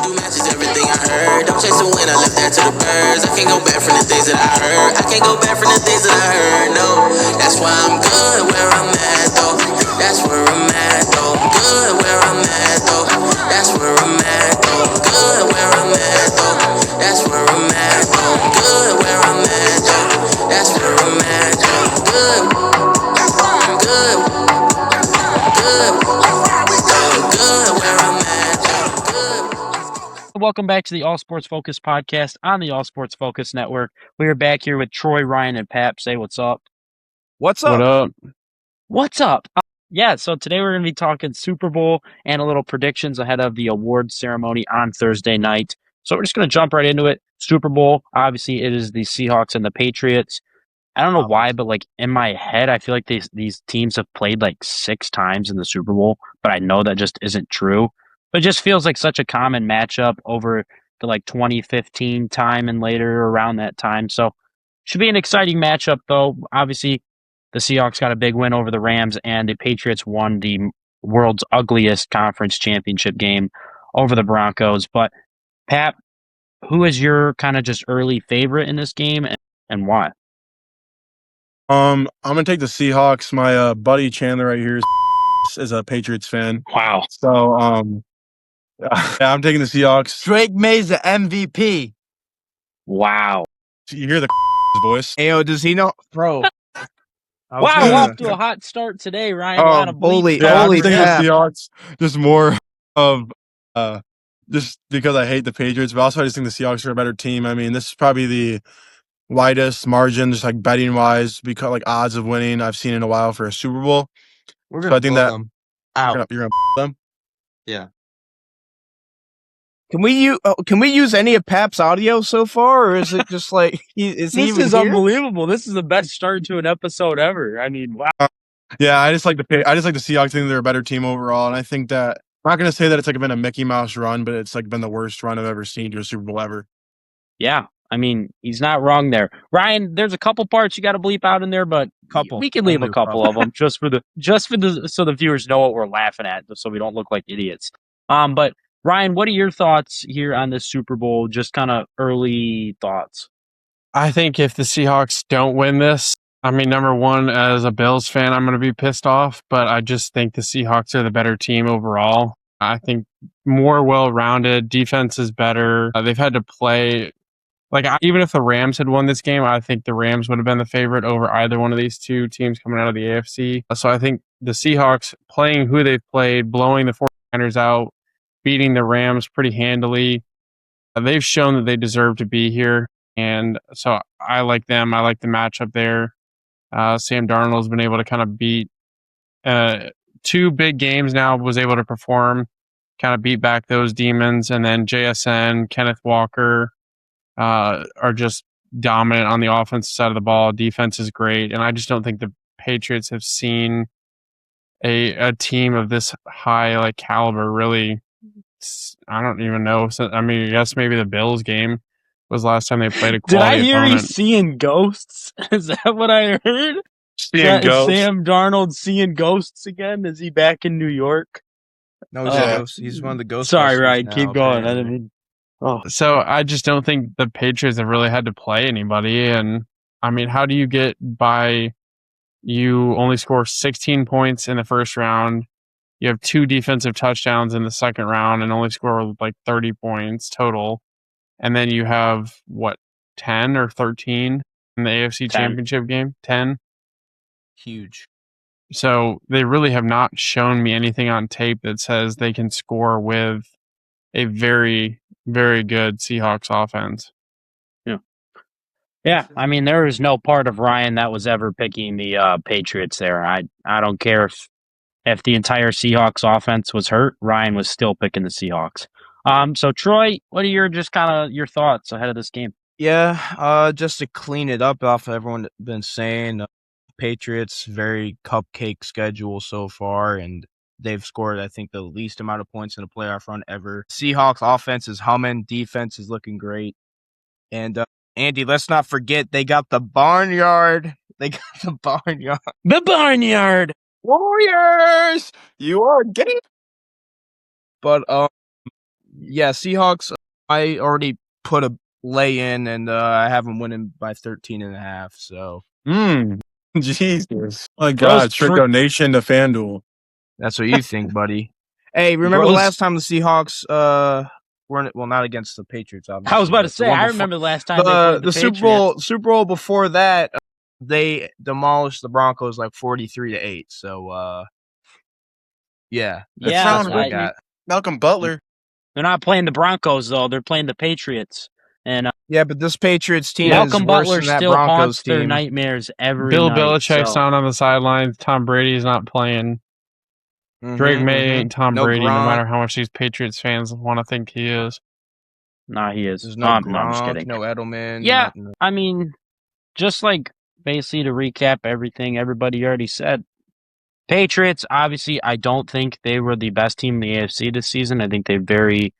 do matches everything I heard. Don't chase the win, I left that to the birds. I can't go back from the things that I heard. I can't go back from the things that I heard, no. That's why I'm good where I'm at, though. That's where I'm at, though. Good where I'm at, though. That's where I'm at, though. Good where I'm at, though. That's where I'm at, though. Good where I'm at, though. That's where I'm at, though. Good. Good. Good. Good where I'm at, though. Good. Welcome back to the All Sports Focus podcast on the All Sports Focus Network. We are back here with Troy, Ryan, and Pap. Say what's up. What's up? What up? What's up? Yeah, so today we're going to be talking Super Bowl and a little predictions ahead of the awards ceremony on Thursday night. So we're just going to jump right into it. Super Bowl, obviously it is the Seahawks and the Patriots. I don't know why, but like in my head, I feel like these teams have played like 6 times in the Super Bowl, but I know that just isn't true. But it just feels like such a common matchup over the like 2015 time and later around that time. So should be an exciting matchup though. Obviously, the Seahawks got a big win over the Rams, and the Patriots won the world's ugliest conference championship game over the Broncos. But Pat, who is your kind of just early favorite in this game and why? I'm gonna take the Seahawks. My buddy Chandler right here is a Patriots fan. Wow. So yeah, I'm taking the Seahawks. Drake May's the MVP. Wow. You hear the voice? Ayo, does he know? Bro. Wow, off to a hot start today, Ryan. A lot of holy I'm taking crap. the Seahawks. Just more of just because I hate the Patriots, but also I just think the Seahawks are a better team. I mean, this is probably the widest margin, just like betting wise, because like odds of winning I've seen in a while for a Super Bowl. We're So gonna I think blow that them out. you're gonna them. Yeah. Can we use any of Pap's audio so far, or is it just like This is unbelievable. This is the best start to an episode ever. I mean, wow. Yeah, I just like the Seahawks. I think they're a better team overall, and I think that I'm not gonna say that it's like been a Mickey Mouse run, but it's like been the worst run I've ever seen to a Super Bowl ever. Yeah, I mean, he's not wrong there. Ryan, there's a couple parts you got to bleep out in there, but we can leave a couple of them just for the so the viewers know what we're laughing at, so we don't look like idiots. But Ryan, what are your thoughts here on this Super Bowl? Just kind of early thoughts. I think if the Seahawks don't win this, I mean, number one, as a Bills fan, I'm going to be pissed off, but I just think the Seahawks are the better team overall. I think more well-rounded, defense is better. They've had to play, even if the Rams had won this game, I think the Rams would have been the favorite over either one of these two teams coming out of the AFC. So I think the Seahawks playing who they've played, blowing the 49ers out, beating the Rams pretty handily. They've shown that they deserve to be here. And so I like them. I like the matchup there. Sam Darnold's been able to kind of beat 2 big games now, was able to perform, kind of beat back those demons. And then JSN, Kenneth Walker are just dominant on the offensive side of the ball. Defense is great. And I just don't think the Patriots have seen a team of this high caliber really. I don't even know. So, I mean, I guess maybe the Bills game was last time they played a quality opponent. Did I hear he's seeing ghosts? Is that what I heard? Seeing ghosts. Sam Darnold seeing ghosts again? Is he back in New York? No, he's one of the ghosts. Sorry, Ryan. Keep going. I didn't mean. So I just don't think the Patriots have really had to play anybody. And I mean, how do you get by? You only score 16 points in the first round. You have 2 defensive touchdowns in the second round and only score 30 points total. And then you have 10 or 13 in the AFC 10. Championship game? 10. Huge. So they really have not shown me anything on tape that says they can score with a very, very good Seahawks offense. Yeah, I mean, there is no part of Ryan that was ever picking the Patriots there. I don't care if the entire Seahawks offense was hurt, Ryan was still picking the Seahawks. So Troy, what are your thoughts ahead of this game? Yeah, just to clean it up off everyone been saying, Patriots very cupcake schedule so far, and they've scored, I think, the least amount of points in a playoff run ever. Seahawks offense is humming, defense is looking great, and Andy, let's not forget they got the barnyard. The barnyard. Warriors, you are getting. But Yeah, Seahawks. I already put a lay in, and I have them winning by 13.5. So Jesus. My Bro's God, straight donation to FanDuel. that's what you think, buddy. Hey, remember the Bro's- last time the Seahawks weren't not against the Patriots, obviously. I was about to but the say, one I before- remember the last time they played the Super Bowl before that, they demolished the Broncos like 43-8. So yeah, that's Yeah, what I got. Malcolm Butler. They're not playing the Broncos though; they're playing the Patriots. And Yeah, but this Patriots team is Malcolm worse Butler than that still Broncos haunts their team. nightmares every Bill night. Belichick's so. not on the sidelines. Tom Brady's not playing. Drake May ain't Tom No Brady, no Gronk. matter how much these Patriots fans want to think he is. Nah, he is. There's no No, Gronk, I'm just kidding. no Edelman. Yeah, nothing. I mean, just like basically to recap everything everybody already said. Patriots, obviously, I don't think they were the best team in the AFC this season. I think they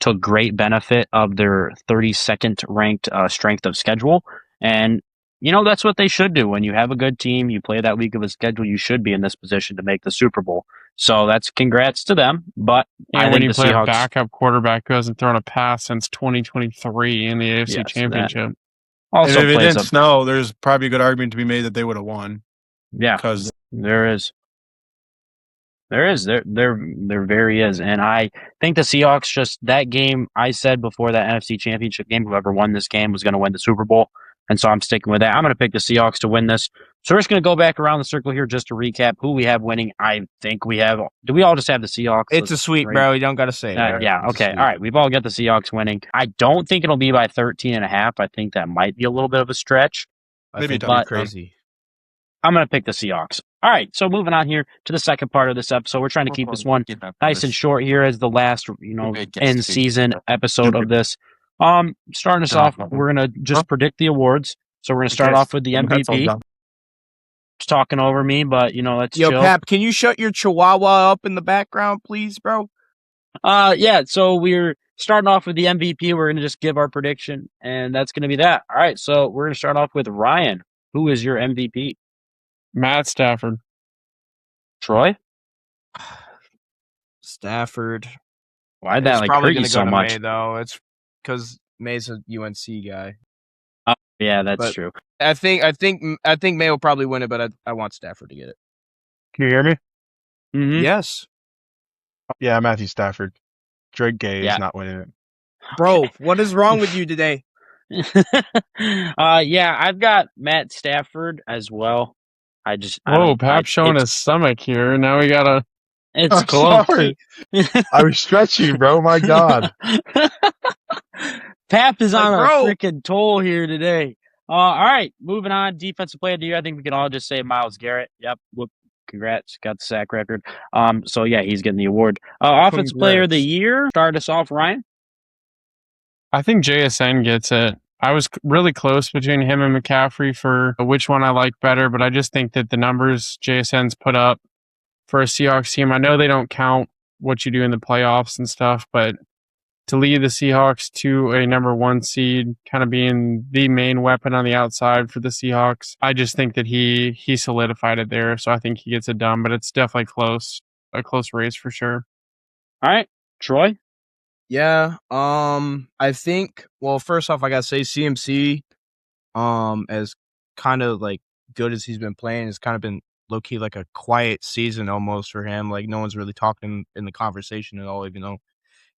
took great benefit of their 32nd ranked strength of schedule. And, that's what they should do. When you have a good team, you play that week of a schedule, you should be in this position to make the Super Bowl. So that's congrats to them. But And I when think you the play Seahawks, a backup quarterback who hasn't thrown a pass since 2023 in the AFC Yes, Championship. also if it plays didn't snow, there's probably a good argument to be made that they would have won. Yeah, Because there is. There very is. And I think the Seahawks just that game, I said before that NFC Championship game, whoever won this game was going to win the Super Bowl. And so I'm sticking with that. I'm going to pick the Seahawks to win this. So we're just going to go back around the circle here just to recap who we have winning. I think we have. Do we all just have the Seahawks? It's a sweep, bro. You don't got to say it. Yeah, okay. All right. We've all got the Seahawks winning. I don't think it'll be by 13.5. I think that might be a little bit of a stretch. maybe but crazy. I'm going to pick the Seahawks. All right, so moving on here to the second part of this episode. We're trying to keep this one nice and short here as the last, end season episode of this. Starting us off, we're going to just predict the awards. So we're going to start off with the MVP. Just talking over me, but, let's Yo, chill. Pap, can you shut your chihuahua up in the background, please, bro? Yeah, so we're starting off with the MVP. We're going to just give our prediction, and that's going to be that. All right, so we're going to start off with Ryan. Who is your MVP? Matt Stafford. Troy? Stafford. Why'd that hurt you so much? May, though. It's because May's a UNC guy. Oh, yeah, that's true. I think May will probably win it, but I want Stafford to get it. Can you hear me? Mm-hmm. Yes. Yeah, Matthew Stafford. Drake Gay is not winning it. Bro, what is wrong with you today? Yeah, I've got Matt Stafford as well. Pap's showing his stomach here. Now we gotta. It's close. Sorry. I was stretching, bro. My God. Pap is on a freaking toll here today. All right, moving on. Defensive player of the year. I think we can all just say Myles Garrett. Yep. Whoop. Congrats. Got the sack record. So yeah, he's getting the award. Offensive player of the year. Start us off, Ryan. I think JSN gets it. I was really close between him and McCaffrey for which one I like better, but I just think that the numbers JSN's put up for a Seahawks team, I know they don't count what you do in the playoffs and stuff, but to lead the Seahawks to a number one seed, kind of being the main weapon on the outside for the Seahawks, I just think that he solidified it there, so I think he gets it done, but it's definitely a close race for sure. All right, Troy? Yeah, I think, well, first off, I gotta say CMC, as kind of like good as he's been playing, has kind of been low-key like a quiet season almost for him. Like no one's really talking in the conversation at all, even though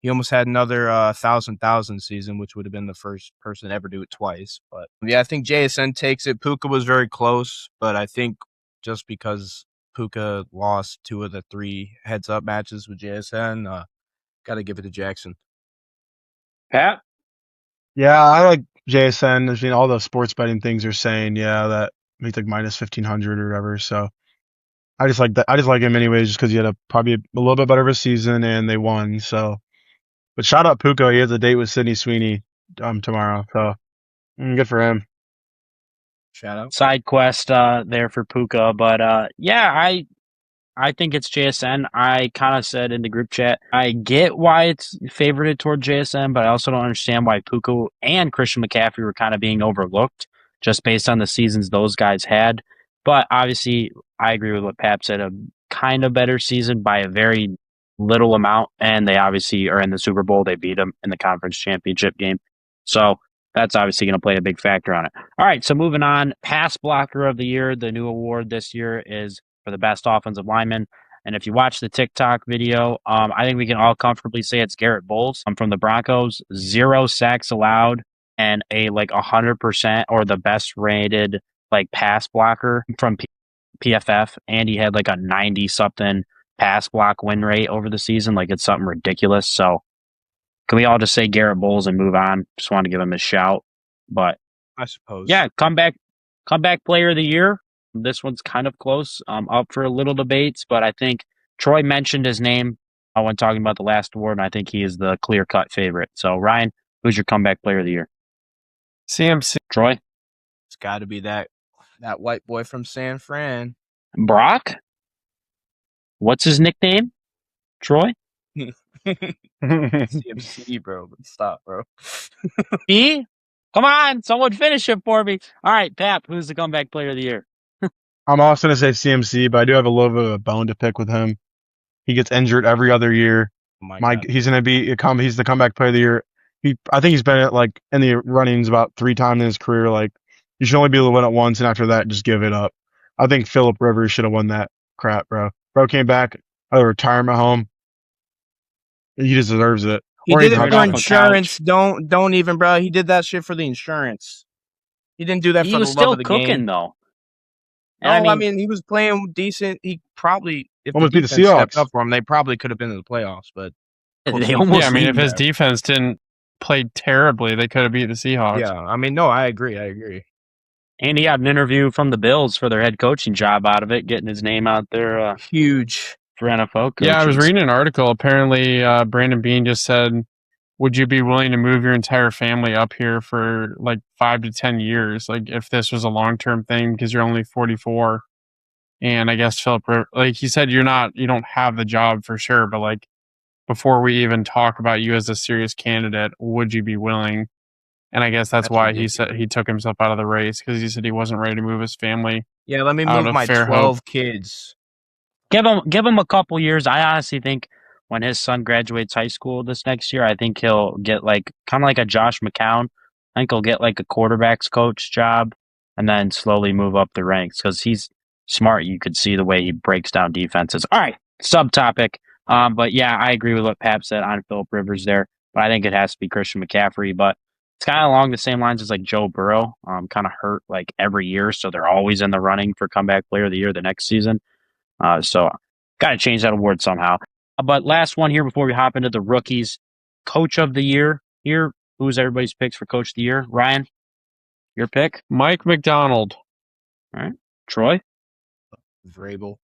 he almost had another 1,000 season, which would have been the first person to ever do it twice. But yeah, I think JSN takes it. Puka was very close, but I think just because Puka lost 2 of the 3 heads-up matches with JSN, got to give it to Jackson. Pat? Yeah, I like JSN. I mean, all the sports betting things are saying, that he's like minus 1,500 or whatever. So I just like that. I just like him anyways, just because he had probably a little bit better of a season and they won. So, but shout out Puka. He has a date with Sydney Sweeney tomorrow. So good for him. Shout out. Side quest there for Puka, but yeah, I think it's JSN. I kind of said in the group chat, I get why it's favorited toward JSN, but I also don't understand why Puka and Christian McCaffrey were kind of being overlooked just based on the seasons those guys had. But obviously, I agree with what Pap said, a kind of better season by a very little amount, and they obviously are in the Super Bowl. They beat them in the conference championship game. So that's obviously going to play a big factor on it. All right, so moving on, pass blocker of the year. The new award this year is for the best offensive lineman. And if you watch the TikTok video, I think we can all comfortably say it's Garrett Bowles from the Broncos. 0 sacks allowed and a 100% or the best rated pass blocker from PFF. And he had a 90 something pass block win rate over the season. It's something ridiculous. So can we all just say Garrett Bowles and move on? Just want to give him a shout. But I suppose. yeah, comeback player of the year. This one's kind of close. Up for a little debates, but I think Troy mentioned his name when talking about the last award, and I think he is the clear-cut favorite. So Ryan, who's your comeback player of the year? CMC. Troy? It's got to be that white boy from San Fran. Brock? What's his nickname? Troy? CMC, bro. Stop, bro. B? Come on, someone finish it for me. All right, Pap, who's the comeback player of the year? I'm also going to say CMC, but I do have a little bit of a bone to pick with him. He gets injured every other year. He's going to be he's the comeback player of the year. I think he's been in the runnings about 3 times in his career. You should only be able to win it once, and after that, just give it up. I think Phillip Rivers should have won that crap, bro. Bro came back out of retirement home. He just deserves it. He did it for insurance. Don't even, bro. He did that shit for the insurance. He didn't do that for the love of the game. He was still cooking, though. No, I mean, he was playing decent. He probably, if almost the beat the defense stepped Seahawks up for him, they probably could have been in the playoffs. But they almost. Yeah, I mean, if his defense didn't play terribly, they could have beat the Seahawks. Yeah, I mean, no, I agree. And he got an interview from the Bills for their head coaching job out of it, getting his name out there. Huge for NFL coaches. Yeah, I was reading an article. Apparently, Brandon Beane just said, would you be willing to move your entire family up here for 5 to 10 years? If this was a long-term thing, because you're only 44. And I guess Philip, he said, you don't have the job for sure, but before we even talk about you as a serious candidate, would you be willing? And I guess that's why ridiculous. He said he took himself out of the race, because he said he wasn't ready to move his family. Yeah, let me move my 12 kids. Give him a couple years. I honestly think when his son graduates high school this next year, I think he'll get kind of like a Josh McCown. I think he'll get a quarterback's coach job and then slowly move up the ranks, because he's smart. You could see the way he breaks down defenses. All right, subtopic. But yeah, I agree with what Pap said on Phillip Rivers there. But I think it has to be Christian McCaffrey. But it's kind of along the same lines as Joe Burrow. Kind of hurt every year, so they're always in the running for comeback player of the year the next season. So got to change that award somehow. But last one here before we hop into the rookies. Coach of the year here. Who's everybody's picks for coach of the year? Ryan, your pick? Mike McDonald. All right. Troy? Vrabel.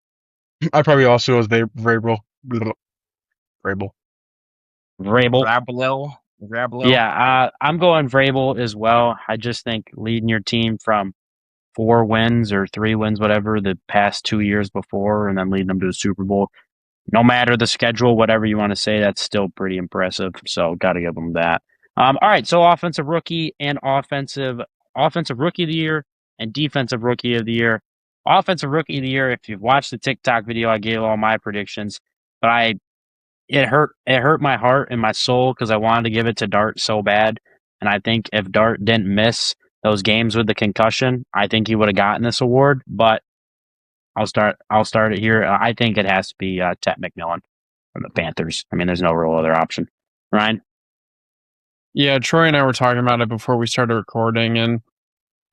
I probably also was Vrabel. Yeah, I'm going Vrabel as well. I just think leading your team from 4 wins or 3 wins, whatever, the past 2 years before, and then leading them to a Super Bowl, no matter the schedule, whatever you want to say, that's still pretty impressive. So got to give them that. All right, so offensive rookie and offensive rookie of the year and defensive rookie of the year. Offensive rookie of the year, if you've watched the TikTok video, I gave all my predictions, but it hurt my heart and my soul because I wanted to give it to Dart so bad. And I think if Dart didn't miss those games with the concussion, I think he would have gotten this award. But I'll start it here. I think it has to be Ted McMillan from the Panthers. I mean, there's no real other option. Ryan? Yeah, Troy and I were talking about it before we started recording, and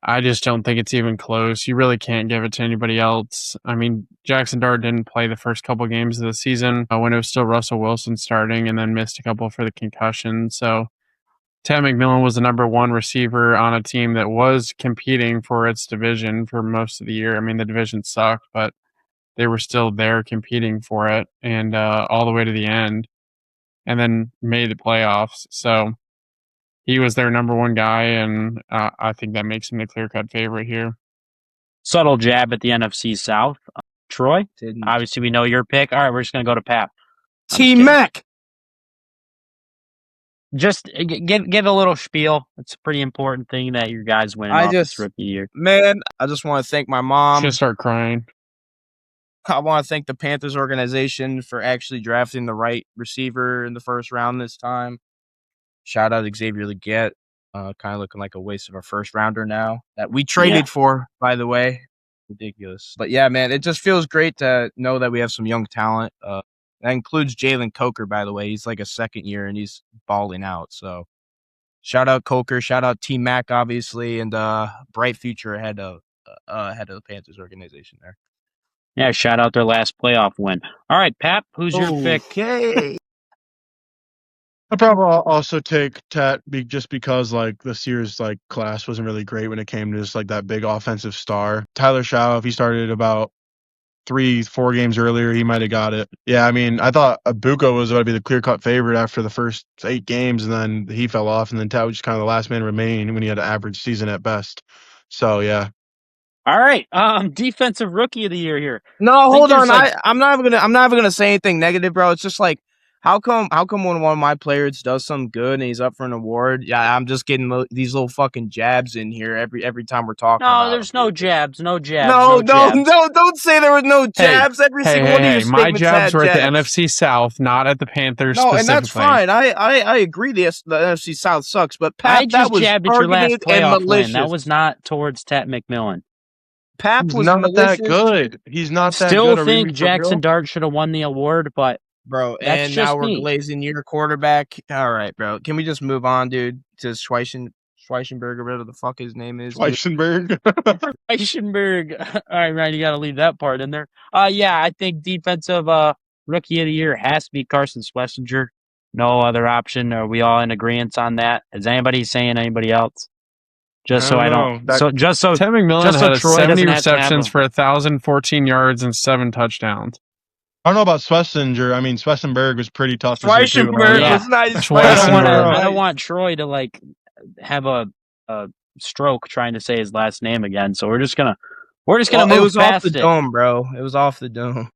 I just don't think it's even close. You really can't give it to anybody else. I mean, Jackson Dart didn't play the first couple games of the season when it was still Russell Wilson starting, and then missed a couple for the concussion. So Ted McMillan was the number 1 receiver on a team that was competing for its division for most of the year. I mean, the division sucked, but they were still there competing for it, and all the way to the end, and then made the playoffs. So he was their number 1 guy, and I think that makes him the clear-cut favorite here. Subtle jab at the NFC South. Troy? Obviously, we know your pick. All right, we're just going to go to Pap. T-Mac! Just give a little spiel. It's a pretty important thing that your guys win this rookie year. Man, I just want to thank my mom. She'll start crying. I want to thank the Panthers organization for actually drafting the right receiver in the first round this time. Shout out Xavier Legette. Kind of looking like a waste of a first rounder now that we traded for, by the way. Ridiculous. But yeah, man, it just feels great to know that we have some young talent. That includes Jalen Coker, by the way. He's like a second year and he's balling out. So shout out Coker, shout out T Mac, obviously, and bright future ahead of the Panthers organization there. Yeah, shout out their last playoff win. All right, Pap, who's your pick? Okay. I'd probably also take Tat just because like this year's like class wasn't really great when it came to just like that big offensive star. Tyler Shaw, if he started about 3-4 games earlier, he might have got it. Yeah, I mean, I thought Abuko was going to be the clear-cut favorite after the first 8 Games, and then he fell off, and then Tat was just kind of the last man remaining when he had an average season at best. So yeah. All right, defensive rookie of the year here. No, hold on. I'm not even gonna say anything negative, bro. It's just like how come when one of my players does something good and he's up for an award, yeah, I'm just getting these little fucking jabs in here every time we're talking. No, there's no jabs, no jabs. No, don't say there were no jabs. Every single one of your my statements jabs were at the jabs. NFC South, not at the Panthers. No, specifically. and that's fine. I agree. The NFC South sucks, but Pat, I just that was jabbed at your last targeted playoff and malicious. win. That was not towards Tat McMillan. Pap He's was not malicious. that good. He's not that Still good. think Jackson Dart should have won the award, but bro, that's and just now we're me. glazing your quarterback. All right, bro. Can we just move on, dude? To Schweichenberger, whatever the fuck his name is. Schweichenberg. Schweichenberg. All right, Ryan, you got to leave that part in there. Yeah, I think defensive rookie of the year has to be Carson Schlesinger. No other option. Are we all in agreement on that? Is anybody saying anybody else? Just so I don't. know. So just so Ted McMillan just so had Troy 70 doesn't have to have receptions him. for 1,014 yards and 7 touchdowns. I don't know about Schlesinger. I mean, Schwestenberg was pretty tough. Schweichenberg Yeah. was nice. I don't want Troy to like have a stroke trying to say his last name again. So we're just gonna move it was past off the dome, bro. It was off the dome.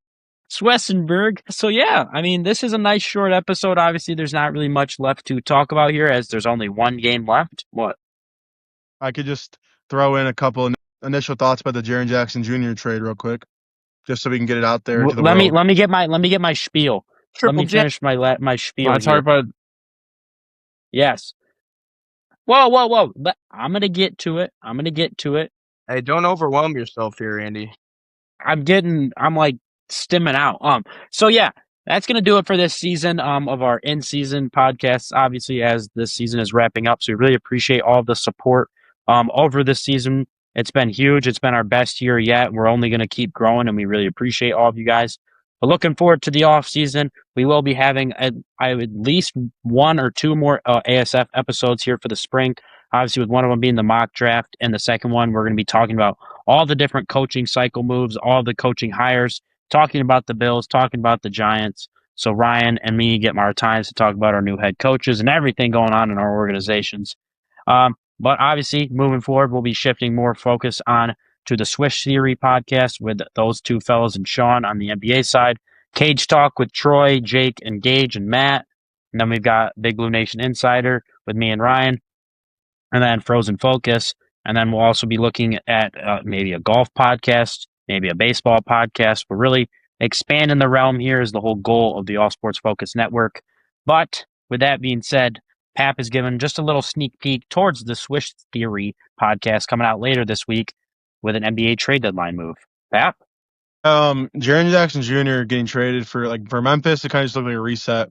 Schwestenberg. So yeah, I mean, this is a nice short episode. Obviously, there's not really much left to talk about here, as there's only one game left. What? I could just throw in a couple initial thoughts about the Jaren Jackson Jr. trade real quick, just so we can get it out there. To the Let world. me get my spiel. Let me finish my spiel. I talk about. Yes. Whoa! I'm gonna get to it. Hey, don't overwhelm yourself here, Andy. I'm like stimming out. So yeah, that's gonna do it for this season of our in-season podcasts. Obviously, as this season is wrapping up, so we really appreciate all the support over this season. It's been huge. It's been our best year yet. We're only gonna keep growing, and we really appreciate all of you guys. But looking forward to the off season. We will be having at least 1 or 2 more ASF episodes here for the spring. Obviously, with one of them being the mock draft, and the second one, we're going to be talking about all the different coaching cycle moves, all the coaching hires, talking about the Bills, talking about the Giants. So Ryan and me get more times to talk about our new head coaches and everything going on in our organizations. But obviously, moving forward, we'll be shifting more focus on to the Swish Theory podcast with those 2 fellows and Sean on the NBA side. Cage Talk with Troy, Jake, and Gage, and Matt. And then we've got Big Blue Nation Insider with me and Ryan. And then Frozen Focus. And then we'll also be looking at maybe a golf podcast, maybe a baseball podcast. We're really expanding the realm here is the whole goal of the All Sports Focus Network. But with that being said, Pap has given just a little sneak peek towards the Swish Theory podcast coming out later this week with an NBA trade deadline move. Pap? Jaren Jackson Jr. getting traded for Memphis, it kind of just looked like a reset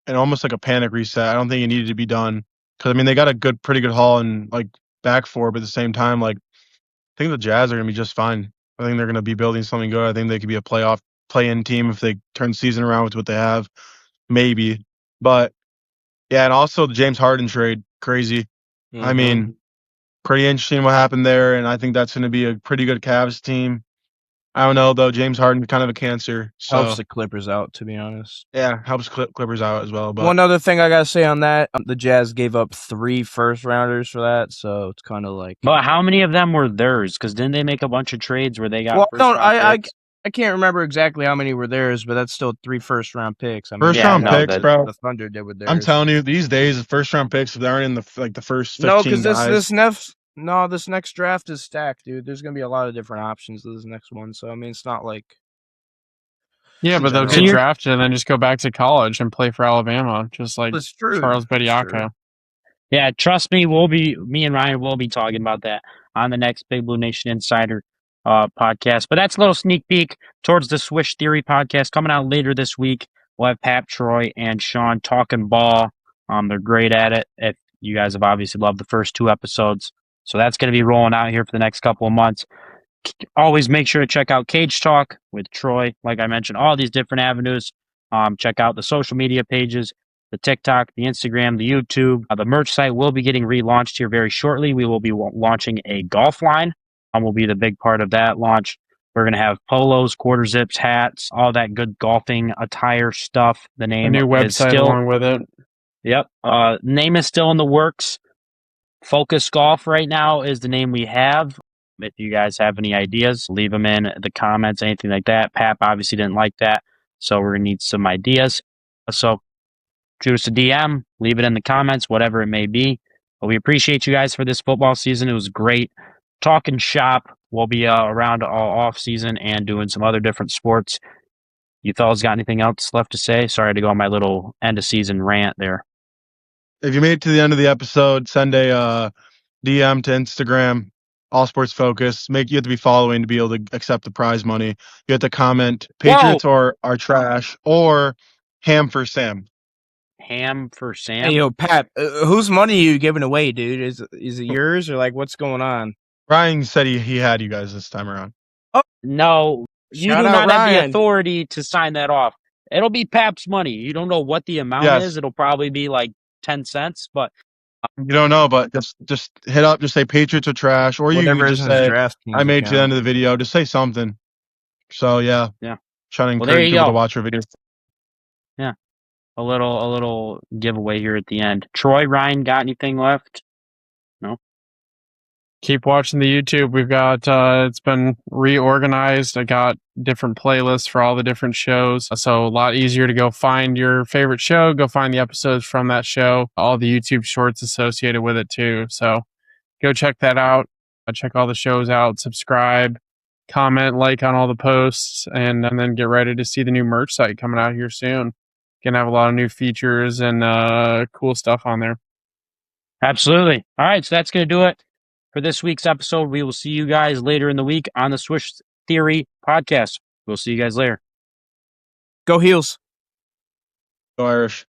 and almost like a panic reset. I don't think it needed to be done because I mean they got a pretty good haul and like back for, but at the same time, like I think the Jazz are gonna be just fine. I think they're gonna be building something good. I think they could be a playoff play-in team if they turn the season around with what they have, maybe. But yeah, and also the James Harden trade, crazy. Mm-hmm. I mean, pretty interesting what happened there, and I think that's going to be a pretty good Cavs team. I don't know, though. James Harden kind of a cancer. So. Helps the Clippers out, to be honest. Yeah, helps Clippers out as well. But one other thing I got to say on that, the Jazz gave up 3 first-rounders for that, so it's kind of like... But how many of them were theirs? Because didn't they make a bunch of trades where they got I can't remember exactly how many were theirs, but that's still 3 first-round picks. I mean, first-round picks, bro. The Thunder did with theirs. I'm telling you, these days, the first-round picks, if they aren't in the first 15 No, because guys. this next draft is stacked, dude. There's gonna be a lot of different options to this next one. So I mean, it's not like Yeah, in but they'll general. get you're- drafted and then just go back to college and play for Alabama, just like That's true. Charles That's Bediako. true. Yeah, trust me, me and Ryan will be talking about that on the next Big Blue Nation Insider podcast. But that's a little sneak peek towards the Swish Theory podcast coming out later this week. We'll have Pap, Troy, and Sean talking ball. They're great at it. If you guys have obviously loved the first 2 episodes, so that's going to be rolling out here for the next couple of months. Always make sure to check out Cage Talk with Troy. Like I mentioned, all these different avenues. Check out the social media pages, the TikTok, the Instagram, the YouTube. The merch site will be getting relaunched here very shortly. We will be launching a golf line. Will be the big part of that launch. We're going to have polos, quarter zips, hats, all that good golfing attire stuff. The A name new is website still, along with it. Yep. Name is still in the works. Focus Golf right now is the name we have. If you guys have any ideas, leave them in the comments, anything like that. Pap obviously didn't like that, so we're going to need some ideas. So shoot us a DM, leave it in the comments, whatever it may be. But we appreciate you guys for this football season. It was great. Talking shop. We'll be around all off season and doing some other different sports. You fellas got anything else left to say? Sorry to go on my little end of season rant there. If you made it to the end of the episode, send a DM to Instagram, All Sports Focus. You have to be following to be able to accept the prize money. You have to comment Patriots or are trash or ham for Sam. Ham for Sam. Hey, yo, Pat, whose money are you giving away, dude? Is it yours or like what's going on? Ryan said he had you guys this time around. No, you Shout do out not have the Ryan. authority to sign that off. It'll be Pap's money. You don't know what the amount Yes. is. It'll probably be like 10 cents, but You don't know, but just hit up, just say Patriots are trash, or you Whatever can is just in his say DraftKings I made it to the account. end of the video. Just say something. So yeah. Trying to Well, there encourage you people go. to watch your videos. a little giveaway here at the end. Troy, Ryan, got anything left? Keep watching the YouTube. We've got it's been reorganized. I got different playlists for all the different shows, so a lot easier to go find your favorite show, go find the episodes from that show, all the YouTube shorts associated with it too. So go check that out. Check all the shows out, subscribe, comment, like on all the posts, and then get ready to see the new merch site coming out here soon. Gonna have a lot of new features and cool stuff on there. Absolutely. All right, so that's going to do it for this week's episode. We will see you guys later in the week on the Swish Theory podcast. We'll see you guys later. Go Heels. Go Irish.